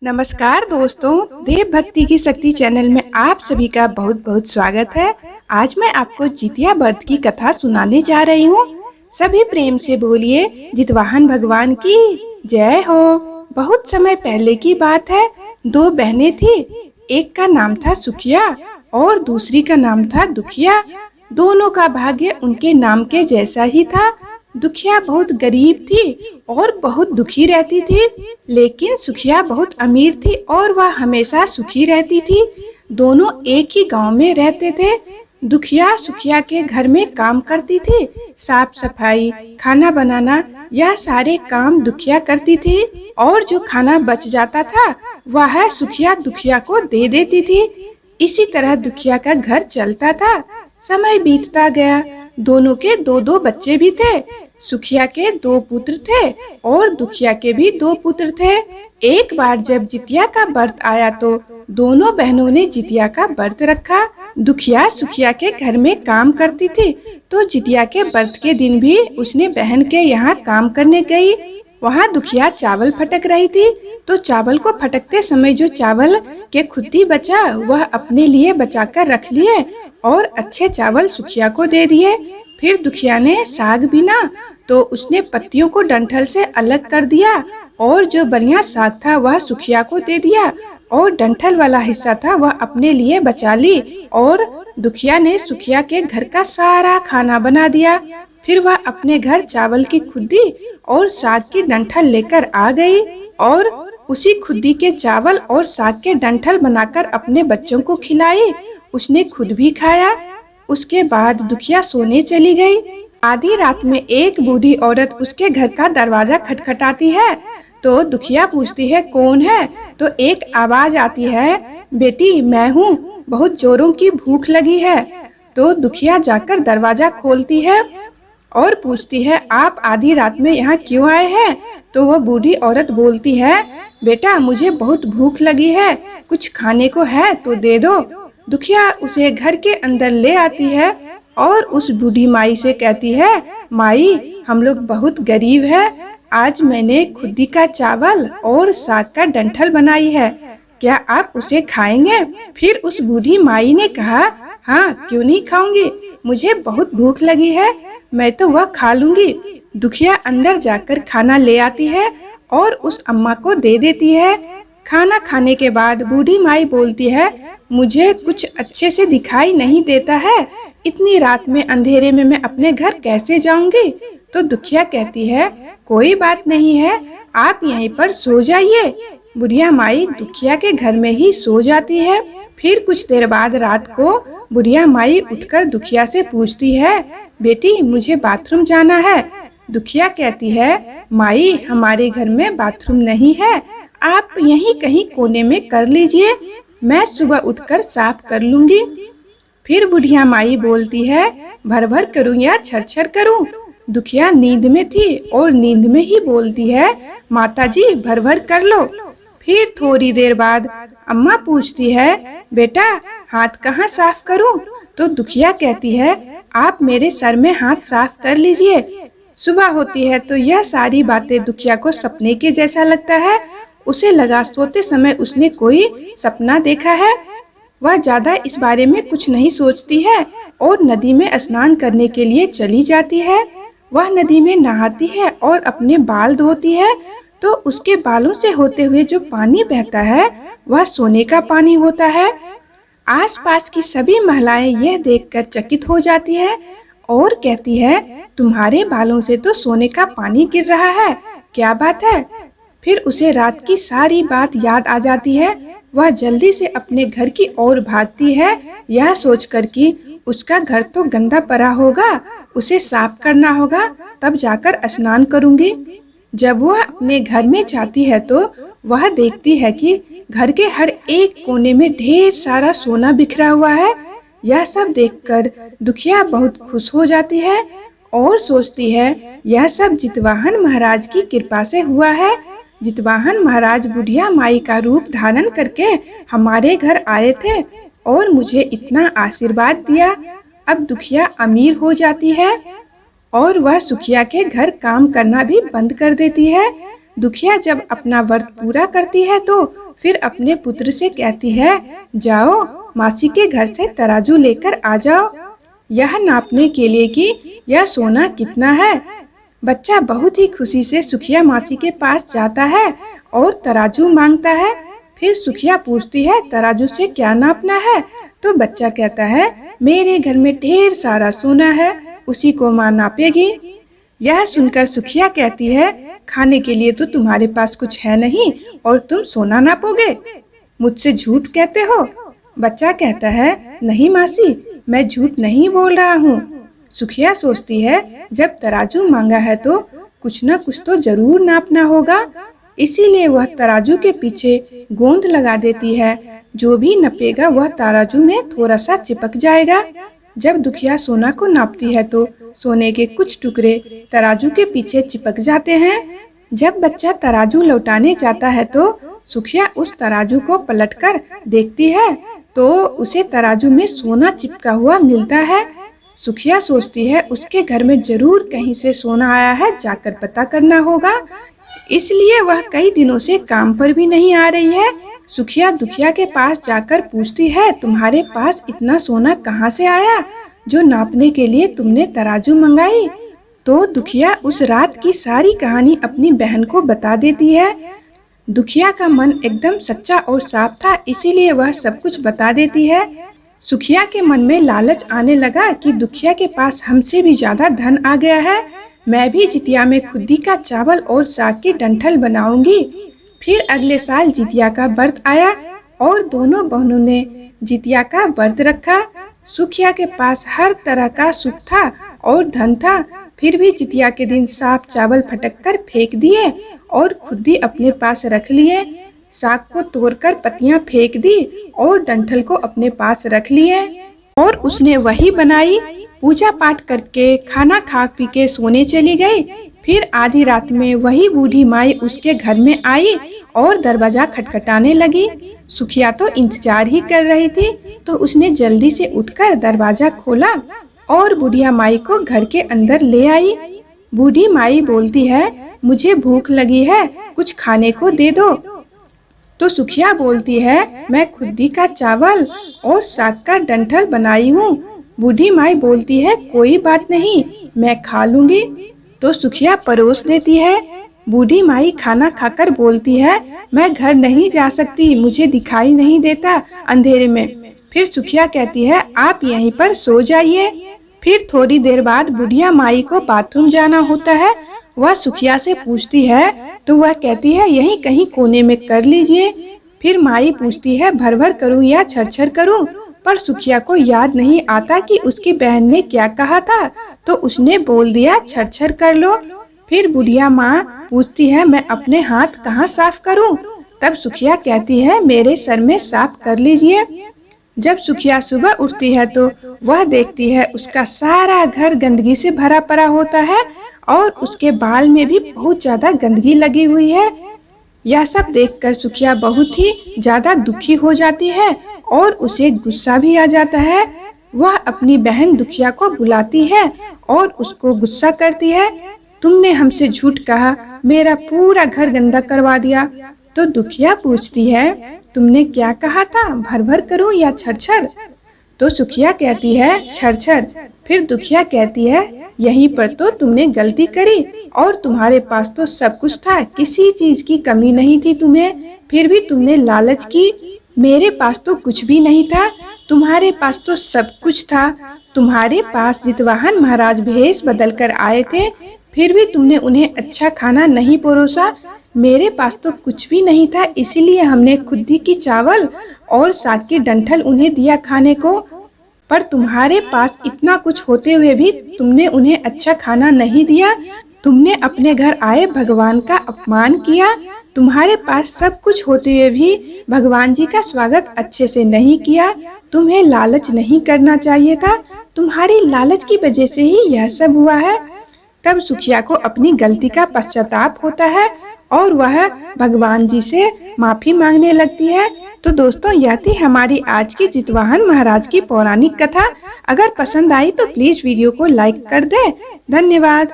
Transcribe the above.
नमस्कार दोस्तों, देव भक्ति की शक्ति चैनल में आप सभी का बहुत बहुत स्वागत है। आज मैं आपको जितिया व्रत की कथा सुनाने जा रही हूँ। सभी प्रेम से बोलिए जितवाहन भगवान की जय हो। बहुत समय पहले की बात है। दो बहनें थी। एक का नाम था सुखिया और दूसरी का नाम था दुखिया। दोनों का भाग्य उनके नाम के जैसा ही था। दुखिया बहुत गरीब थी और बहुत दुखी रहती थी, लेकिन सुखिया बहुत अमीर थी और वह हमेशा सुखी रहती थी। दोनों एक ही गांव में रहते थे। दुखिया सुखिया के घर में काम करती थी। साफ सफाई, खाना बनाना, यह सारे काम दुखिया करती थी और जो खाना बच जाता था वह सुखिया दुखिया को दे देती थी। इसी तरह दुखिया का घर चलता था। समय बीतता गया। दोनों के दो दो बच्चे भी थे। सुखिया के दो पुत्र थे और दुखिया के भी दो पुत्र थे। एक बार जब जितिया का व्रत आया तो दोनों बहनों ने जितिया का व्रत रखा। दुखिया सुखिया के घर में काम करती थी, तो जितिया के व्रत के दिन भी उसने बहन के यहाँ काम करने गई। वहाँ दुखिया चावल फटक रही थी, तो चावल को फटकते समय जो चावल के खुद्दी बचा वह अपने लिए बचाकर रख लिए और अच्छे चावल सुखिया को दे दिए। फिर दुखिया ने साग बीना तो उसने पत्तियों को डंठल से अलग कर दिया और जो बढ़िया साग था वह सुखिया को दे दिया और डंठल वाला हिस्सा था वह अपने लिए बचा ली। और दुखिया ने सुखिया के घर का सारा खाना बना दिया। फिर वह अपने घर चावल की खुद्दी और साग की डंठल लेकर आ गई और उसी खुद्दी के चावल और साग के डंठल बनाकर अपने बच्चों को खिलाई। उसने खुद भी खाया। उसके बाद दुखिया सोने चली गई। आधी रात में एक बूढ़ी औरत उसके घर का दरवाजा खटखटाती है। तो दुखिया पूछती है कौन है? तो एक आवाज आती है, बेटी मैं हूँ, बहुत जोरों की भूख लगी है। तो दुखिया जाकर दरवाजा खोलती है और पूछती है आप आधी रात में यहाँ क्यों आए हैं? तो वह बूढ़ी औरत बोलती है, बेटा मुझे बहुत भूख लगी है, कुछ खाने को है तो दे दो। दुखिया उसे घर के अंदर ले आती है और उस बूढ़ी माई से कहती है, माई हम लोग बहुत गरीब है, आज मैंने खुद्दी का चावल और साग का डंठल बनाई है, क्या आप उसे खाएंगे? फिर उस बूढ़ी माई ने कहा, हाँ क्यों नहीं खाऊंगी, मुझे बहुत भूख लगी है, मैं तो वह खा लूंगी। दुखिया अंदर जाकर खाना ले आती है और उस अम्मा को दे देती है। खाना खाने के बाद बूढ़ी माई बोलती है, मुझे कुछ अच्छे से दिखाई नहीं देता है, इतनी रात में अंधेरे में मैं अपने घर कैसे जाऊंगी? तो दुखिया कहती है, कोई बात नहीं है, आप यहीं पर सो जाइए। बुढ़िया माई दुखिया के घर में ही सो जाती है। फिर कुछ देर बाद रात को बुढ़िया माई उठकर दुखिया से पूछती है, बेटी मुझे बाथरूम जाना है। दुखिया कहती है, माई हमारे घर में बाथरूम नहीं है, आप यहीं कहीं कोने में कर लीजिए, मैं सुबह उठकर साफ कर लूंगी। फिर बुढ़िया माई बोलती है, भर भर करूं या छर छर करूं? दुखिया नींद में थी और नींद में ही बोलती है, माताजी भर भर कर लो। फिर थोड़ी देर बाद अम्मा पूछती है, बेटा हाथ कहाँ साफ करूं? तो दुखिया कहती है, आप मेरे सर में हाथ साफ कर लीजिए। सुबह होती है तो यह सारी बातें दुखिया को सपने के जैसा लगता है। उसे लगा सोते समय उसने कोई सपना देखा है। वह ज्यादा इस बारे में कुछ नहीं सोचती है और नदी में स्नान करने के लिए चली जाती है। वह नदी में नहाती है और अपने बाल धोती है, तो उसके बालों से होते हुए जो पानी बहता है वह सोने का पानी होता है। आसपास की सभी महिलाएं यह देखकर चकित हो जाती है और कहती है, तुम्हारे बालों से तो सोने का पानी गिर रहा है, क्या बात है? फिर उसे रात की सारी बात याद आ जाती है। वह जल्दी से अपने घर की ओर भागती है, यह सोचकर कि उसका घर तो गंदा पड़ा होगा, उसे साफ करना होगा, तब जाकर स्नान करूंगी। जब वह अपने घर में जाती है तो वह देखती है कि घर के हर एक कोने में ढेर सारा सोना बिखरा हुआ है। यह सब देखकर दुखिया बहुत खुश हो जाती है और सोचती है, यह सब जितवाहन महाराज की कृपा से हुआ है। जितवाहन महाराज बुढ़िया माई का रूप धारण करके हमारे घर आए थे और मुझे इतना आशीर्वाद दिया। अब दुखिया अमीर हो जाती है और वह सुखिया के घर काम करना भी बंद कर देती है। दुखिया जब अपना व्रत पूरा करती है तो फिर अपने पुत्र से कहती है, जाओ मासी के घर से तराजू लेकर आ जाओ, यह नापने के लिए कि यह सोना कितना है। बच्चा बहुत ही खुशी से सुखिया मासी के पास जाता है और तराजू मांगता है। फिर सुखिया पूछती है, तराजू से क्या नापना है? तो बच्चा कहता है, मेरे घर में ढेर सारा सोना है, उसी को माँ नापेगी। यह सुनकर सुखिया कहती है, खाने के लिए तो तुम्हारे पास कुछ है नहीं और तुम सोना नापोगे, मुझसे झूठ कहते हो। बच्चा कहता है, नहीं मासी, मैं झूठ नहीं बोल रहा हूँ। सुखिया सोचती है, जब तराजू मांगा है तो कुछ न कुछ तो जरूर नापना होगा, इसीलिए वह तराजू के पीछे गोंद लगा देती है। जो भी नपेगा वह तराजू में थोड़ा सा चिपक जाएगा। जब दुखिया सोना को नापती है तो सोने के कुछ टुकड़े तराजू के पीछे चिपक जाते हैं। जब बच्चा तराजू लौटाने जाता है तो सुखिया उस तराजू को पलटकर देखती है तो उसे तराजू में सोना चिपका हुआ मिलता है। सुखिया सोचती है, उसके घर में जरूर कहीं से सोना आया है, जाकर पता करना होगा, इसलिए वह कई दिनों से काम पर भी नहीं आ रही है। सुखिया दुखिया के पास जाकर पूछती है, तुम्हारे पास इतना सोना कहाँ से आया जो नापने के लिए तुमने तराजू मंगाई? तो दुखिया उस रात की सारी कहानी अपनी बहन को बता देती है। दुखिया का मन एकदम सच्चा और साफ था, इसीलिए वह सब कुछ बता देती है। सुखिया के मन में लालच आने लगा कि दुखिया के पास हमसे भी ज्यादा धन आ गया है, मैं भी जितिया में खुद्दी का चावल और साग की डंठल बनाऊंगी। फिर अगले साल जितिया का व्रत आया और दोनों बहनों ने जितिया का व्रत रखा। सुखिया के पास हर तरह का सुख था और धन था, फिर भी जितिया के दिन साफ चावल फटक कर फेंक दिए और खुद्दी अपने पास रख लिए। साग को तोड़कर पत्तियां फेंक दी और डंठल को अपने पास रख लिए और उसने वही बनाई। पूजा पाठ करके खाना खा पी के सोने चली गई। फिर आधी रात में वही बूढ़ी माई उसके घर में आई और दरवाजा खटखटाने लगी। सुखिया तो इंतजार ही कर रही थी, तो उसने जल्दी से उठकर दरवाजा खोला और बुढ़िया माई को घर के अंदर ले आई। बूढ़ी माई बोलती है, मुझे भूख लगी है, कुछ खाने को दे दो। तो सुखिया बोलती है, मैं खुद्दी का चावल और साग का डंठल बनाई हूँ। बूढ़ी माई बोलती है, कोई बात नहीं, मैं खा लूंगी। तो सुखिया परोस देती है। बूढ़ी माई खाना खाकर बोलती है, मैं घर नहीं जा सकती, मुझे दिखाई नहीं देता अंधेरे में। फिर सुखिया कहती है, आप यहीं पर सो जाइए। फिर थोड़ी देर बाद बुढ़िया माई को बाथरूम जाना होता है। वह सुखिया से पूछती है तो वह कहती है, यहीं कहीं कोने में कर लीजिए। फिर माई पूछती है, भर भर करूं या छर करूं? पर सुखिया को याद नहीं आता कि उसकी बहन ने क्या कहा था, तो उसने बोल दिया, छर कर लो। फिर बुढ़िया माँ पूछती है, मैं अपने हाथ कहाँ साफ करूं? तब सुखिया कहती है, मेरे सर में साफ कर लीजिए। जब सुखिया सुबह उठती है तो वह देखती है उसका सारा घर गंदगी से भरा पड़ा होता है और उसके बाल में भी बहुत ज्यादा गंदगी लगी हुई है। यह सब देखकर सुखिया बहुत ही ज्यादा दुखी हो जाती है और उसे गुस्सा भी आ जाता है। वह अपनी बहन दुखिया को बुलाती है और उसको गुस्सा करती है, तुमने हमसे झूठ कहा, मेरा पूरा घर गंदा करवा दिया। तो दुखिया पूछती है, तुमने क्या कहा था, भर भर करूं या छर? तो सुखिया कहती है, छर। फिर दुखिया कहती है, यहीं पर तो तुमने गलती करी और तुम्हारे पास तो सब कुछ था, किसी चीज की कमी नहीं थी तुम्हें, फिर भी तुमने लालच की। मेरे पास तो कुछ भी नहीं था, तुम्हारे पास तो सब कुछ था। तुम्हारे पास जितवाहन महाराज भेष बदल कर आए थे, फिर भी तुमने उन्हें अच्छा खाना नहीं परोसा। मेरे पास तो कुछ भी नहीं था, इसीलिए हमने खुद्दी की चावल और साग की डंठल उन्हें दिया खाने को। पर तुम्हारे पास इतना कुछ होते हुए भी तुमने उन्हें अच्छा खाना नहीं दिया। तुमने अपने घर आए भगवान का अपमान किया। तुम्हारे पास सब कुछ होते हुए भी भगवान जी का स्वागत अच्छे से नहीं किया। तुम्हें लालच नहीं करना चाहिए था, तुम्हारी लालच की वजह से ही यह सब हुआ है। तब सुखिया को अपनी गलती का पश्चाताप होता है और वह भगवान जी से माफी मांगने लगती है। तो दोस्तों, यह थी हमारी आज की जितवाहन महाराज की पौराणिक कथा। अगर पसंद आई तो प्लीज वीडियो को लाइक कर दें। धन्यवाद।